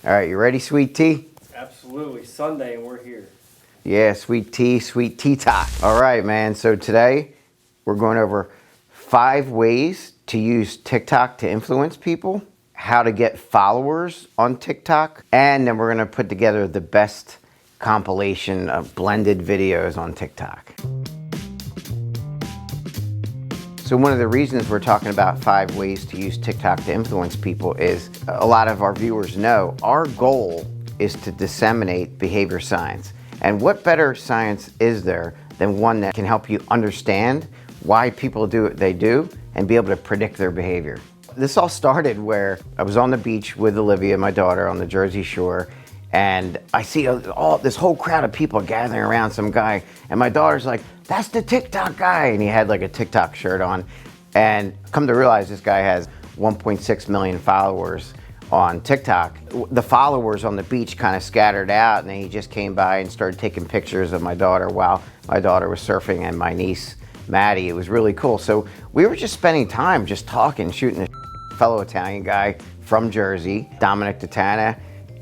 All right, you ready, sweet tea? Absolutely. Sunday and we're here. Yeah, sweet tea talk. All right, man. So today we're going over 5 ways to use TikTok to influence people, how to get followers on TikTok, and then we're going to put together the best compilation of blended videos on TikTok. So one of the reasons we're talking about 5 ways to use TikTok to influence people is a lot of our viewers know our goal is to disseminate behavior science. And what better science is there than one that can help you understand why people do what they do and be able to predict their behavior. This all started where I was on the beach with Olivia, my daughter, on the Jersey Shore, and I see this whole crowd of people gathering around some guy, and my daughter's like, "That's the TikTok guy," and he had like a TikTok shirt on, and come to realize this guy has 1.6 million followers on TikTok. The followers on the beach kind of scattered out, and then he just came by and started taking pictures of my daughter while my daughter was surfing and my niece Maddie. It was really cool. So we were just spending time just talking, shooting a fellow Italian guy from Jersey, Dominic Titana,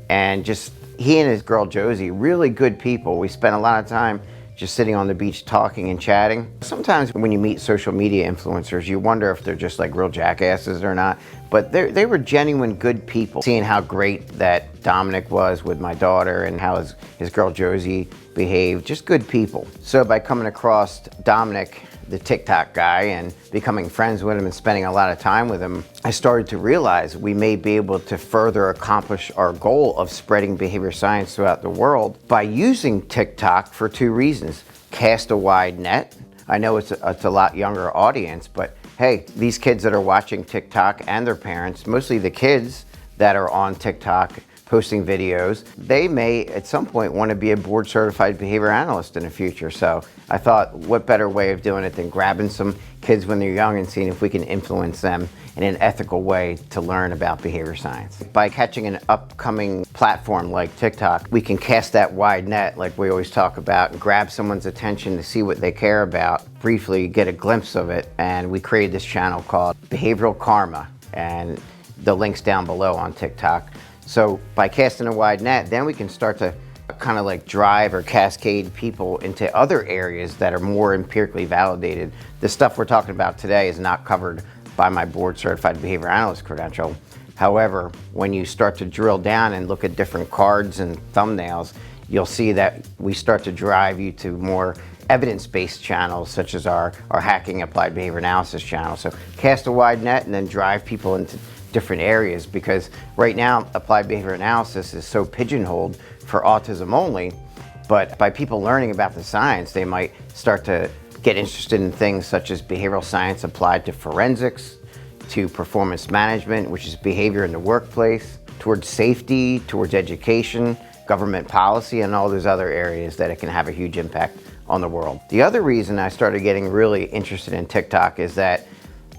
and just he and his girl Josie, really good people. We spent a lot of time just sitting on the beach talking and chatting. Sometimes when you meet social media influencers, you wonder if they're just like real jackasses or not, but they were genuine good people. Seeing how great that Dominic was with my daughter and how his girl Josie behaved, just good people. So by coming across Dominic, the TikTok guy, and becoming friends with him and spending a lot of time with him, I started to realize we may be able to further accomplish our goal of spreading behavior science throughout the world by using TikTok for 2 reasons. Cast a wide net. I know it's a lot younger audience, but hey, these kids that are watching TikTok and their parents, mostly the kids that are on TikTok posting videos, they may at some point want to be a board certified behavior analyst in the future. So I thought, what better way of doing it than grabbing some kids when they're young and seeing if we can influence them in an ethical way to learn about behavior science. By catching an upcoming platform like TikTok, we can cast that wide net like we always talk about and grab someone's attention to see what they care about, briefly get a glimpse of it, and we created this channel called Behavioral Karma, and the link's down below on TikTok. So by casting a wide net, then we can start to kind of like drive or cascade people into other areas that are more empirically validated. The stuff we're talking about today is not covered by my board certified behavior analyst credential. However, when you start to drill down and look at different cards and thumbnails, you'll see that we start to drive you to more evidence-based channels such as our hacking applied behavior analysis channel. So cast a wide net and then drive people into different areas, because right now applied behavior analysis is so pigeonholed for autism only, but by people learning about the science, they might start to get interested in things such as behavioral science applied to forensics, to performance management, which is behavior in the workplace, towards safety, towards education, government policy, and all those other areas that it can have a huge impact on the world. The other reason I started getting really interested in TikTok is that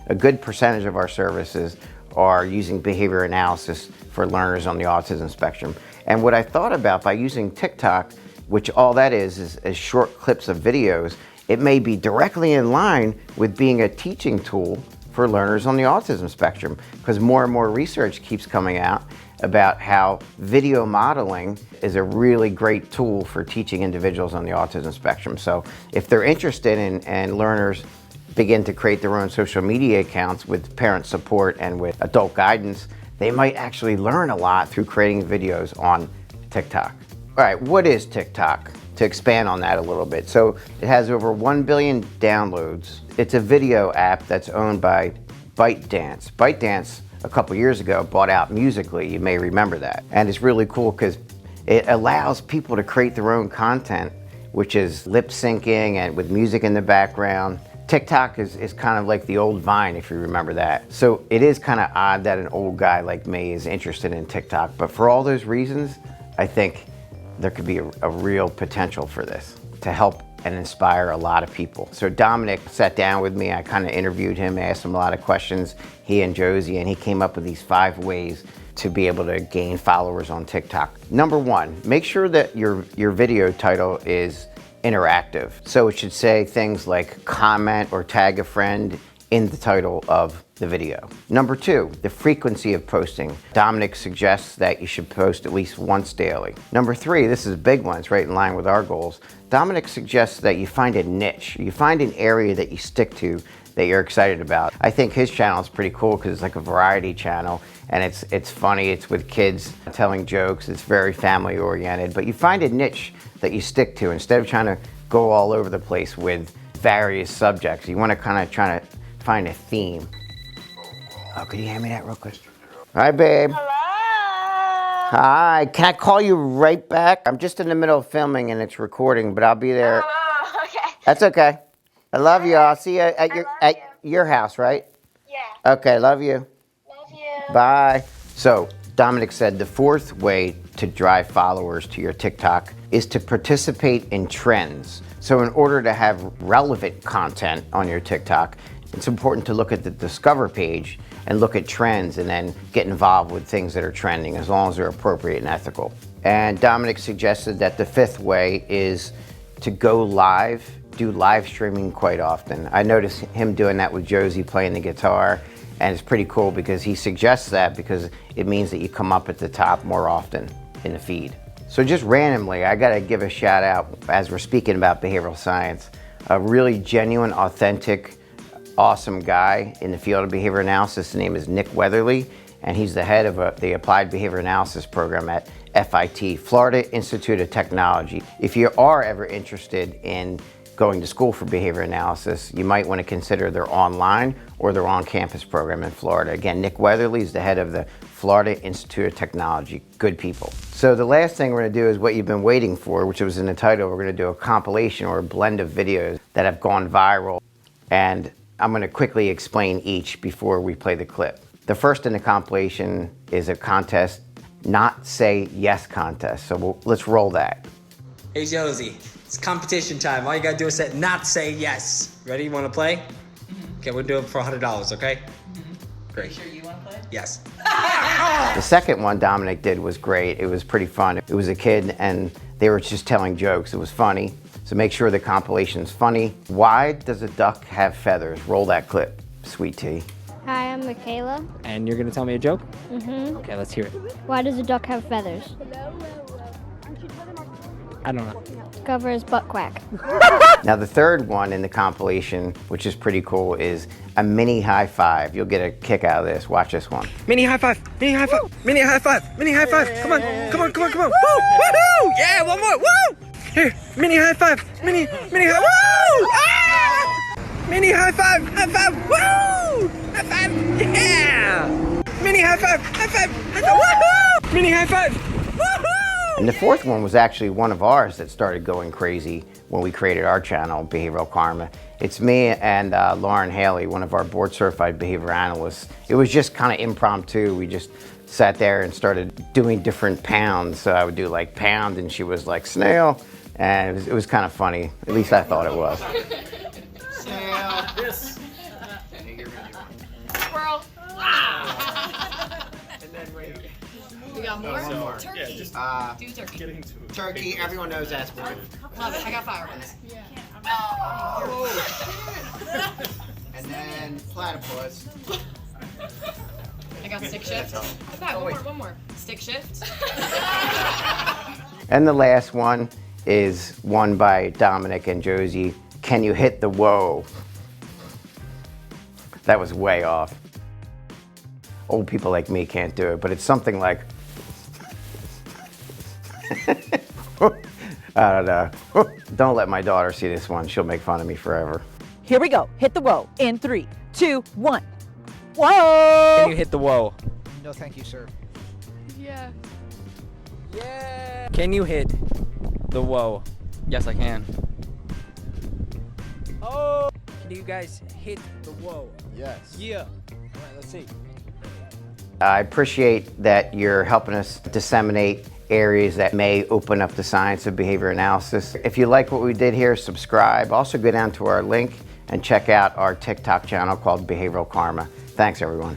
a good percentage of our services are using behavior analysis for learners on the autism spectrum. And what I thought about by using TikTok, which all that is short clips of videos, it may be directly in line with being a teaching tool for learners on the autism spectrum, because more and more research keeps coming out about how video modeling is a really great tool for teaching individuals on the autism spectrum. So if they're interested in, and learners begin to create their own social media accounts with parent support and with adult guidance, they might actually learn a lot through creating videos on TikTok. All right, what is TikTok? To expand on that a little bit. So it has over 1 billion downloads. It's a video app that's owned by ByteDance. ByteDance a couple years ago bought out Musical.ly, you may remember that. And it's really cool because it allows people to create their own content, which is lip syncing and with music in the background. TikTok is kind of like the old Vine, if you remember that. So it is kind of odd that an old guy like me is interested in TikTok, but for all those reasons, I think there could be a real potential for this to help and inspire a lot of people. So Dominic sat down with me, I kind of interviewed him, asked him a lot of questions, he and Josie, and he came up with these 5 ways to be able to gain followers on TikTok. Number 1, make sure that your video title is interactive. So it should say things like comment or tag a friend in the title of the video. Number 2, the frequency of posting. Dominic suggests that you should post at least once daily. Number 3, this is a big one, it's right in line with our goals. Dominic suggests that you find a niche, you find an area that you stick to that you're excited about. I think his channel is pretty cool because it's like a variety channel, and it's funny, it's with kids telling jokes, it's very family oriented, but you find a niche that you stick to instead of trying to go all over the place with various subjects. You want to kind of try to find a theme. Oh, could you hand me that real quick? Hi, babe. Hello. Hi, can I call you right back? I'm just in the middle of filming and it's recording, but I'll be there. Oh, okay. That's okay. I love you. I'll see you at your house, right? Yeah. Okay, love you. Love you. Bye. So, Dominic said the 4th way to drive followers to your TikTok is to participate in trends. So in order to have relevant content on your TikTok, it's important to look at the Discover page and look at trends and then get involved with things that are trending as long as they're appropriate and ethical. And Dominic suggested that the 5th way is to go live, do live streaming quite often. I noticed him doing that with Josie playing the guitar, and it's pretty cool because he suggests that because it means that you come up at the top more often in the feed. So just randomly, I gotta give a shout out as we're speaking about behavioral science, a really genuine, authentic, awesome guy in the field of behavior analysis. His name is Nick Weatherly, and he's the head of the Applied Behavior Analysis program at FIT, Florida Institute of Technology. If you are ever interested in going to school for behavior analysis, you might want to consider their online or their on-campus program in Florida. Again, Nick Weatherly is the head of the Florida Institute of Technology. Good people. So the last thing we're going to do is what you've been waiting for, which was in the title. We're going to do a compilation or a blend of videos that have gone viral, and I'm going to quickly explain each before we play the clip. The first in the compilation is a contest, not say yes contest. So let's roll that. Hey Josie, it's competition time. All you gotta do is not say yes. Ready? You wanna play? Mm-hmm. Okay, we'll do it for $100, okay? Mm-hmm. Great. Sure you wanna play? Yes. The second one Dominic did was great. It was pretty fun. It was a kid and they were just telling jokes. It was funny. So make sure the compilation's funny. Why does a duck have feathers? Roll that clip, sweet tea. Hi, I'm Michaela. And you're gonna tell me a joke? Mm-hmm. Okay, let's hear it. Why does a duck have feathers? I don't know. To cover his butt quack. Now the third one in the compilation, which is pretty cool, is a mini high five. You'll get a kick out of this. Watch this one. Mini high five! Mini high five! Mini high five! Mini high five! Come on! Come on! Come on! Come on! Woo! Woohoo! Yeah! One more! Woo! Here! Mini high five! Mini high! Woo! Ah! Mini high five! High five! Woo! High five! Yeah! Mini high five! High five! High five! Woohoo! Mini high five! Woohoo! And the fourth one was actually one of ours that started going crazy when we created our channel, Behavioral Karma. It's me and Lauren Haley, one of our board-certified behavior analysts. It was just kind of impromptu. We just sat there and started doing different pounds. So I would do like pound and she was like snail. And it was kind of funny. At least I thought it was. Snail. This. Squirrel. And then wait. We got more? Turkey. Yeah, just Do turkey. getting to it. Turkey, everyone knows that's one. Love it. I got fireworks. And then platypus. I got stick shift. What's that? One more. Stick shift. And the last one is one by Dominic and Josie. Can you hit the whoa? That was way off. Old people like me can't do it, but it's something like, I don't know. Don't let my daughter see this one. She'll make fun of me forever. Here we go. Hit the whoa in 3, 2, 1. Whoa! Can you hit the whoa? No, thank you, sir. Yeah. Yeah! Can you hit the whoa? Yes, I can. Oh! Can you guys hit the whoa? Yes. Yeah. All right, let's see. I appreciate that you're helping us disseminate areas that may open up the science of behavior analysis. If you like what we did here, subscribe. Also go down to our link and check out our TikTok channel called Behavioral Karma. Thanks, everyone.